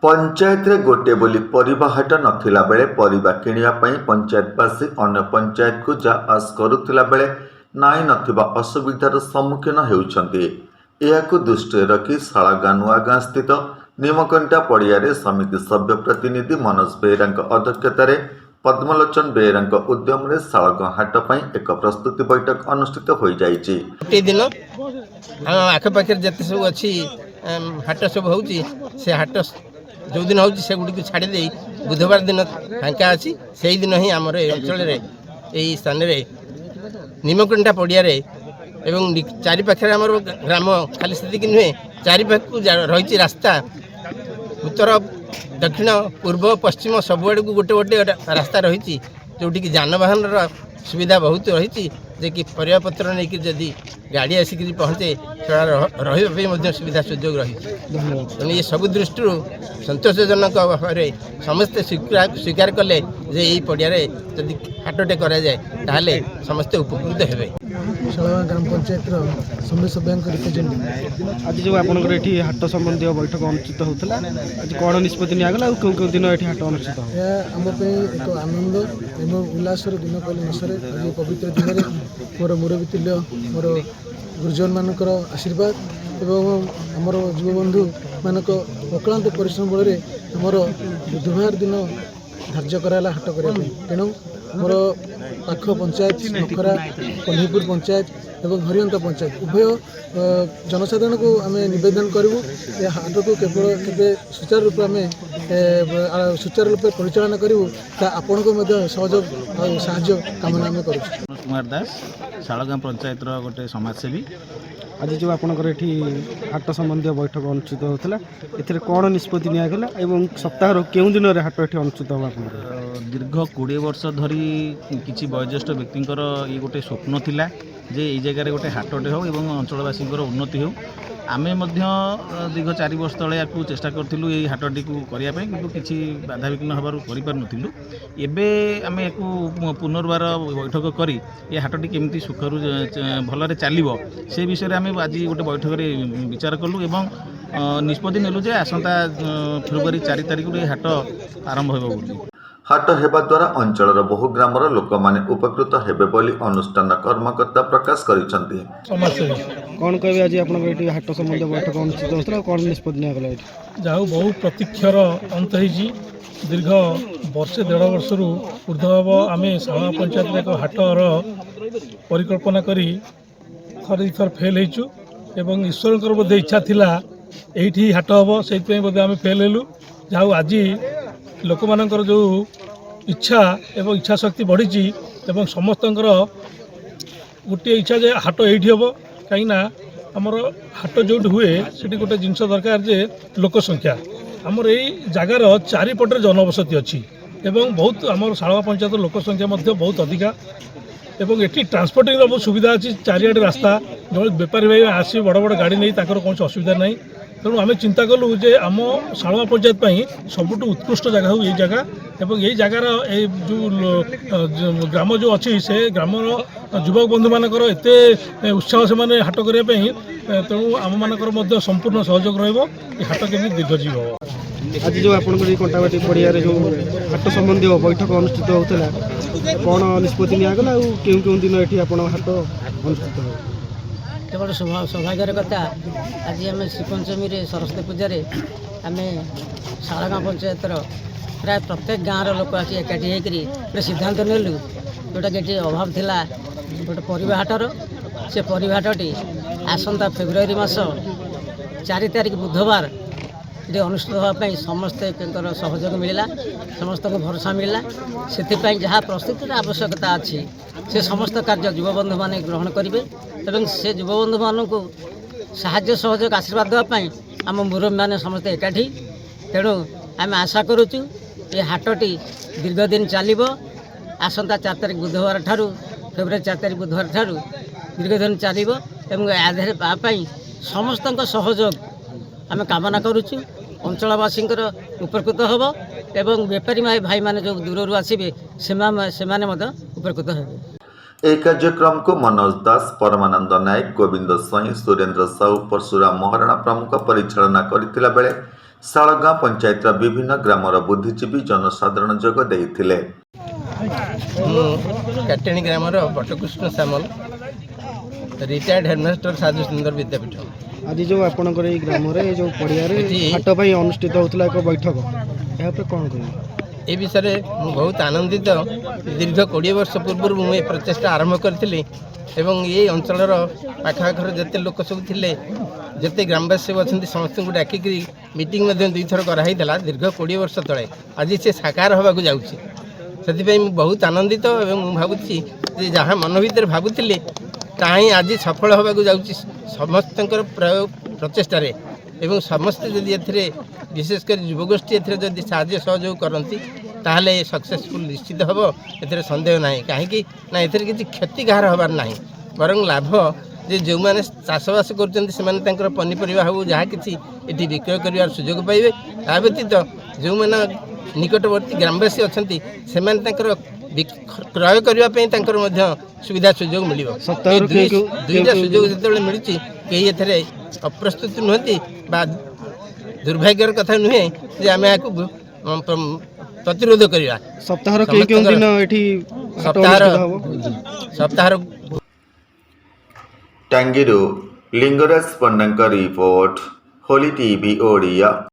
पंचायत रे गोटे बोली परिबा हाट नथिला बेले परिबा किनिया पई पंचायतवासी अन्य पंचायत को जा आस करुथिला बेले नाई नथिबा असुविधार सम्मुखीन हेउछन्ति। एहाकु दृष्टि रखी शाळागाँ नुआगाँ स्थित निमकंटा पड़ियारे समिति सभ्य प्रतिनिधि मनोज बेहेरा अध्यक्षतार पद्मलोचन बेहेरा उद्यम रे शाळागाँ हाट पई एक प्रस्तुति बैठक अनुष्ठित हो जाइछि। दिन आखपाखे जिते सब अच्छी हाट सब हो हाट जो दिन हो गुड़ी छाड़ी बुधवार दिन फांका अच्छी से दिन ही आम अंचल यही स्थान में निमकंटा पड़िया एवं चारिपाखे आम ग्राम खाली स्थिति नुहे चारिपाख रही रास्ता उत्तर दक्षिण पूर्व पश्चिम सबुआड़ को गोटे गोटे रास्ता रही जोटि जानवाहन सुविधा बहुत रही जे कि परिवापत्र नहीं जदि गाड़ी आसिक पहुँचे रही सुविधा सुजोग रही तेणु ये सब दृष्टि संतोषजनक भाव में समस्ते स्वीकार कले जे यही पड़िया जदि हाटटे कराए ताहले समस्ते उपकृत हेबे। शाळागाँ ग्राम पंचायत समिति सभ्य रिप्रेजेंटेटिव आज जो आपंकर ये हाट संबंधी बैठक अनुष्ठित होता आज कौन निष्पत्ति निगला और क्यों क्यों दिन ये हाट अनुष्ठित आम एक आनंद एवं उल्लासर दिन कहले न सरे आज पवित्र दिन में मोर मुरबी तुल्य मोर गुरुजन मानकर आशीर्वाद एवं आमर युवबंधु मानक अक्लांत परिश्रम बल आमर बुधवार दिन धार्य कराला हाट करने तेणु मोर पाख पंचायत नखरा कन्हीपुर पंचायत एवं हरिहंता पंचायत उभय जनसाधारण को आम नवेदन करूँ हाट को केवल के सुचारू रूप आम सुचारू रूप परिचालन करूँ आपण को सहयोग और साहाय्य कामना आम कर कुमार दास शाळागाँ पंचायत गोटे समाजसेवी। आज जो आपंकर ये हाट संबंधी बैठक अनुष्ठित होता ए कौन निष्पत्ति निगला और सप्ताह क्यों दिन हाट ये अनुष्ठित हो दीर्घ 20 वर्ष धरी किसी वयोज्येष्ठ व्यक्तिंकर ये गोटे स्वप्न थिला जे ये जगह गोटे हाटटे हो एवं अंचलवासी उन्नति हो आमे मध्य दीर्घ 4 वर्ष तले या चेष्टा करूँ ये हाटटी को करने कि किसी बाधाविघ्न हबार करूँ एबे आमे या पुनर्बार बैठक करी ये हाटटी केमती सुखर भलरे चलो से विषय आम आज गोटे बैठक विचार कलु एवं निष्पत्ति नेलु जे आसंता फेब्रुआरी 4 तारिख ये हाट आरंभ हो बोली। हाट हेबा द्वारा अंचलर बहु ग्रामर लोक माने उपकृत हेबे बोली अनुष्ठान कर्मकर्ता प्रकाश करिसंती। कौन कहे आज आपन हाट संबंधी बैठक अनुष्ठित होता कौन निष्पत्ति निगला जाऊ बहु प्रतीक्षार अंत होगी दीर्घ वर्षे 1.5 वर्ष ऊर्ध भाव आम शाळा पंचायत एक हाटर परिकल्पना करी थर फेल होचु एवं ईश्वर बोधे इच्छा थिला एठी हाट हम से बोधे आम फेल हेलु जाऊ आज लोक मानकर जो इच्छा एवं इच्छा शक्ति बढ़ी एवं समस्त गोटे इच्छा जे हाट ये हम कहीं आमर हाट जो हुए से गोटे जिनस दरकार जे लोक संख्या आमर यही जगार चारिपटे जनबसती अच्छी एवं बहुत आम शाळा पंचायत लोक संख्या बहुत अधिका एवं ये ट्रांसपोर्टिंग बहुत सुविधा अच्छी चारिआडे रास्ता जो बेपारी भाई आसी बड़ बड़ गाड़ी नहीं कौन असुविधा नहीं तेणु आम चिंता कलु जे आम शाळा पंचायत सबुठ उत्कृष्ट जगह हो ये जगह एवं यही जगार जो ग्राम जो अच्छी से ग्रामर युवक बंधु मानकर एत उत्साह से हाट करने तेणु आम मानकर संपूर्ण सहयोग रही हाट केमी दीर्घजीवी हम। आज जो आपंकर कंटाबाटी पड़िया जो हाट संबंधी बैठक अनुष्ठित होता कौन निष्पत्ति निगला और क्यों क्यों दिन ये आप हाट अनुष्ठित हो केवल सौभाग्यर कथा आज आम श्रीपंचमी सरस्वती पूजार आम शाळागाँ पंचायत प्राय प्रत्येक गाँव लोक आसी एकाठी होकर सिद्धांत नेलु जोटा कि अभाव थिला गोटे परिवा हाटर से परिवा हाटटी आसंता फेब्रुआरी मास 4 तारिख बुधवार ये अनुष्ठित होगापी समस्ते सहयोग मिलला समस्त को भरोसा मिलला से जहाँ प्रस्तुतिर आवश्यकता अच्छी से समस्त कार्य युवबंधु मैंने ग्रहण करेंगे एवं से युवबंधु मान को साहाय्य सहयोग आशीर्वाद देवाई आम मुरब्बी मैंने समस्ते एकाठी तेणु आम आशा करुचु ये हाटटी दीर्घ दिन चलो आसंता 4 तारिख बुधवार ठारू फेब्रुआरी 4 तारिख बुधवार ठारू दीर्घ दिन चलो एवं आधार समस्त सहयोग आम कामना करुचु अंचलवासी उपकृत हम एवं बेपारी भाई मैंने जो दूर आसवे से उपकृत हे। एक कार्यक्रम को मनोज दास, परमानंद नायक, गोविंद स्वाई, सुरेंद्र साहू, परशुराम महाराणा प्रमुख परिचालना करथिला बेले ଶାଳଗାଁ ପଞ୍ଚାୟତର ବିଭିନ୍ନ ଗ୍ରାମର ବୁଦ୍ଧିଜୀବୀ ଜନସାଧାରଣ ଯୋଗ ଦେଇଥିଲେ। ମୁଁ କାଟେଣୀ ଗ୍ରାମର ବଟକୃଷ୍ଣ ସାମଲ, ରିଟାୟାର୍ଡ ହେଡମାଷ୍ଟର ସାଧୁ ସୁନ୍ଦର ବିଦ୍ୟାପୀଠ। ଆଜି ଯେଉଁ ଆପଣଙ୍କର ଏଇ ଗ୍ରାମରେ ଏ ଯେଉଁ ପଡ଼ିଆରେ ହାଟ ପାଇଁ ଅନୁଷ୍ଠିତ ହେଉଥିଲା ଏକ ବୈଠକ, ଏହା ଉପରେ କ'ଣ କହିବେ? ଏ ବିଷୟରେ ମୁଁ ବହୁତ ଆନନ୍ଦିତ। ଦୀର୍ଘ 20 ବର୍ଷ ପୂର୍ବରୁ ମୁଁ ଏ ପ୍ରଚେଷ୍ଟା ଆରମ୍ଭ କରିଥିଲି ଏବଂ এই ଅଞ୍ଚଳର ପାଖାପାଖର ଯେତେ ଲୋକ ସବୁ ଥିଲେ, ଯେତେ ଗ୍ରାମବାସୀ ସବୁ ଅଛନ୍ତି, ସମସ୍ତଙ୍କୁ ଡାକିକି ମିଟିଂ ମଧ୍ୟ 2 ଥର କରାହୋଇଥିଲା ଦୀର୍ଘ 20 ବର୍ଷ ତଳେ। ଆଜି ସେ ସାକାର ହେବାକୁ ଯାଉଛି, ସେଥିପାଇଁ ମୁଁ ବହୁତ ଆନନ୍ଦିତ ଏବଂ ମୁଁ ଭାବୁଛି ଯେ ଯାହା ମନ ଭିତରେ ଭାବୁଥିଲି ତାହା ହିଁ ଆଜି ସଫଳ ହେବାକୁ ଯାଉଛି ସମସ୍ତଙ୍କର ପ୍ରଚେଷ୍ଟାରେ। ଏବଂ ସମସ୍ତେ ଯଦି ଏଥିରେ ବିଶେଷ କରି ଯୁବଗୋଷ୍ଠୀ ଏଥିରେ ଯଦି ସାହାଯ୍ୟ ସହଯୋଗ କରନ୍ତି ତାହେଲେ ସକ୍ସେସଫୁଲ୍ ନିଶ୍ଚିତ ହେବ, ଏଥିରେ ସନ୍ଦେହ ନାହିଁ। କାହିଁକି ନା ଏଥିରେ କିଛି କ୍ଷତି କାହାର ହେବାର ନାହିଁ, ବରଂ ଲାଭ ଯେ ଯେଉଁମାନେ ଚାଷବାସ କରୁଛନ୍ତି ସେମାନେ ତାଙ୍କର ପନିପରିବା ହେଉ ଯାହା କିଛି ଏଠି ବିକ୍ରୟ କରିବାର ସୁଯୋଗ ପାଇବେ। ତା ବ୍ୟତୀତ ଯେଉଁମାନେ ନିକଟବର୍ତ୍ତୀ ଗ୍ରାମବାସୀ ଅଛନ୍ତି ସେମାନେ ତାଙ୍କର କ୍ରୟ କରିବା ପାଇଁ ତାଙ୍କର ମଧ୍ୟ ସୁବିଧା ସୁଯୋଗ ମିଳିବ। ଦୁଇଟା ସୁଯୋଗ ଯେତେବେଳେ ମିଳୁଛି କେହି ଏଥିରେ ଅପ୍ରସ୍ତୁତ ନୁହନ୍ତି ବା ଦୁର୍ଭାଗ୍ୟର କଥା ନୁହେଁ ଯେ ଆମେ ଏହାକୁ ପ୍ରତିରୋଧ କରିବା। ସପ୍ତାହର କେଉଁ କେଉଁ ଦିନ ଏଠି ସପ୍ତାହର ଟାଙ୍ଗୀରୁ ଲିଙ୍ଗରାଜ ପଣ୍ଡାଙ୍କ ରିପୋର୍ଟ, ହୋଲି ଟିଭି ଓଡ଼ିଆ।